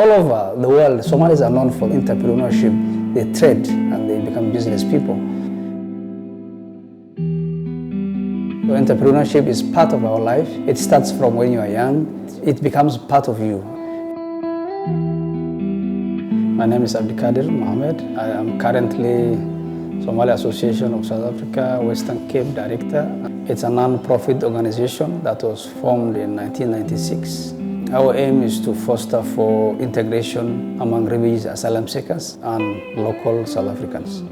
All over the world, Somalis are known for entrepreneurship. They trade and they become business people. So entrepreneurship is part of our life. It starts from when you are young. It becomes part of you. My name is Abdi Mohammed. I am currently Somali Association of South Africa Western Cape Director. It's a non-profit organization that was formed in 1996. Our aim is to foster for integration among refugees, asylum seekers, and local South Africans.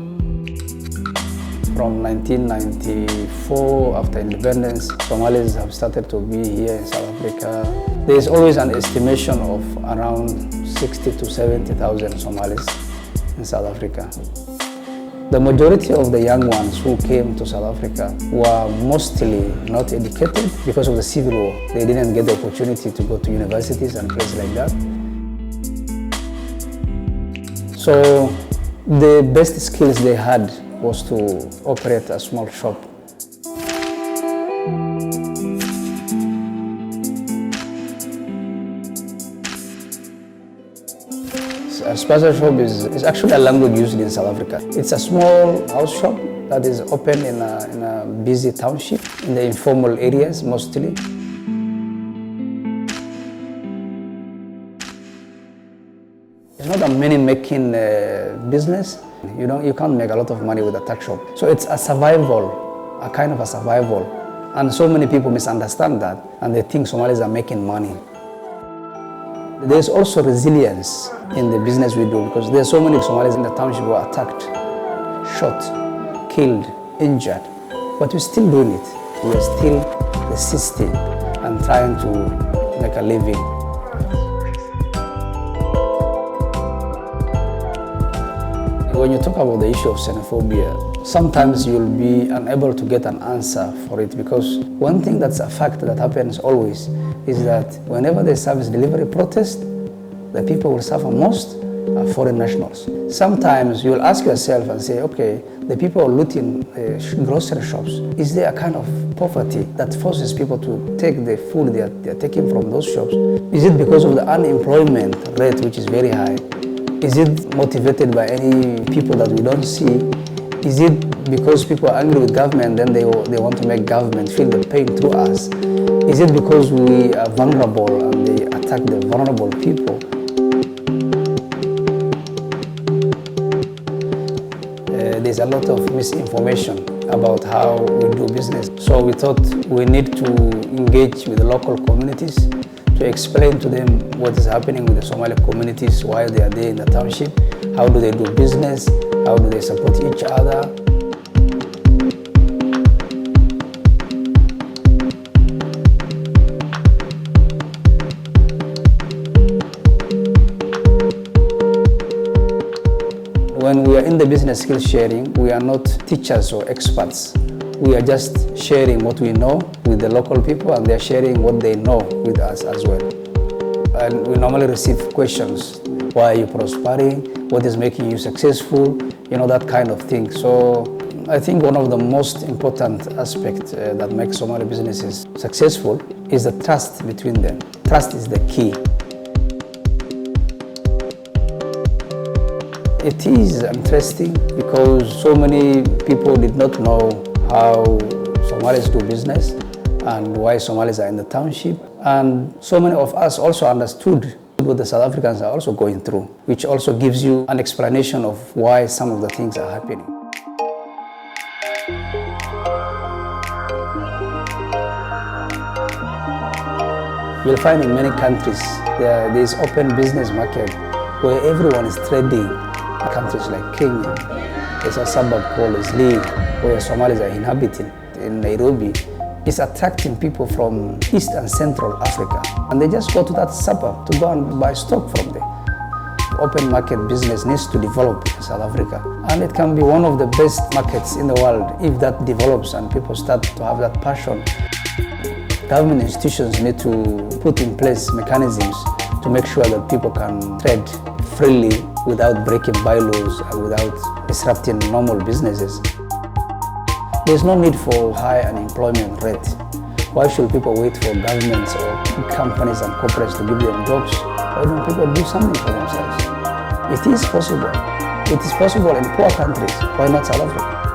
From 1994, after independence, Somalis have started to be here in South Africa. There is always an estimation of around 60 to 70,000 Somalis in South Africa. The majority of the young ones who came to South Africa were mostly not educated because of the civil war. They didn't get the opportunity to go to universities and places like that. So the best skills they had was to operate a small shop. A Spaza shop is actually a language used in South Africa. It's a small house shop that is open in a busy township, in the informal areas mostly. It's not a money-making business. You can't make a lot of money with a tuck shop. So it's a survival, a kind of a survival. And so many people misunderstand that and they think Somalis are making money. There's also resilience in the business we do because there are so many Somalis in the township who are attacked, shot, killed, injured. But we're still doing it. We are still resisting and trying to make a living. When you talk about the issue of xenophobia, sometimes you'll be unable to get an answer for it because one thing that's a fact that happens always is that whenever there's service delivery protest, the people will suffer most are foreign nationals. Sometimes you'll ask yourself and say, okay, the people are looting grocery shops. Is there a kind of poverty that forces people to take the food they're taking from those shops? Is it because of the unemployment rate, which is very high? Is it motivated by any people that we don't see? Is it because people are angry with government, then they want to make government feel the pain through us? Is it because we are vulnerable and they attack the vulnerable people? There's a lot of misinformation about how we do business. So we thought we need to engage with the local communities to explain to them what is happening with the Somali communities, why they are there in the township, how do they do business, how do they support each other. When we are in the business skill sharing, we are not teachers or experts. We are just sharing what we know with the local people and they're sharing what they know with us as well. And we normally receive questions. Why are you prospering? What is making you successful? That kind of thing. So I think one of the most important aspects that makes Somali businesses successful is the trust between them. Trust is the key. It is interesting because so many people did not know how Somalis do business and why Somalis are in the township. And so many of us also understood what the South Africans are also going through, which also gives you an explanation of why some of the things are happening. You'll find in many countries there is open business market where everyone is trading. Countries like Kenya, there's a suburb called Eastleigh where Somalis are inhabiting. In Nairobi, it's attracting people from East and Central Africa. And they just go to that suburb to go and buy stock from there. Open market business needs to develop in South Africa. And it can be one of the best markets in the world if that develops and people start to have that passion. Government institutions need to put in place mechanisms to make sure that people can trade freely without breaking bylaws and without disrupting normal businesses. There's no need for high unemployment rate. Why should people wait for governments or companies and corporates to give them jobs Why don't people do something for themselves? It is possible. It is possible in poor countries. Why not South Africa?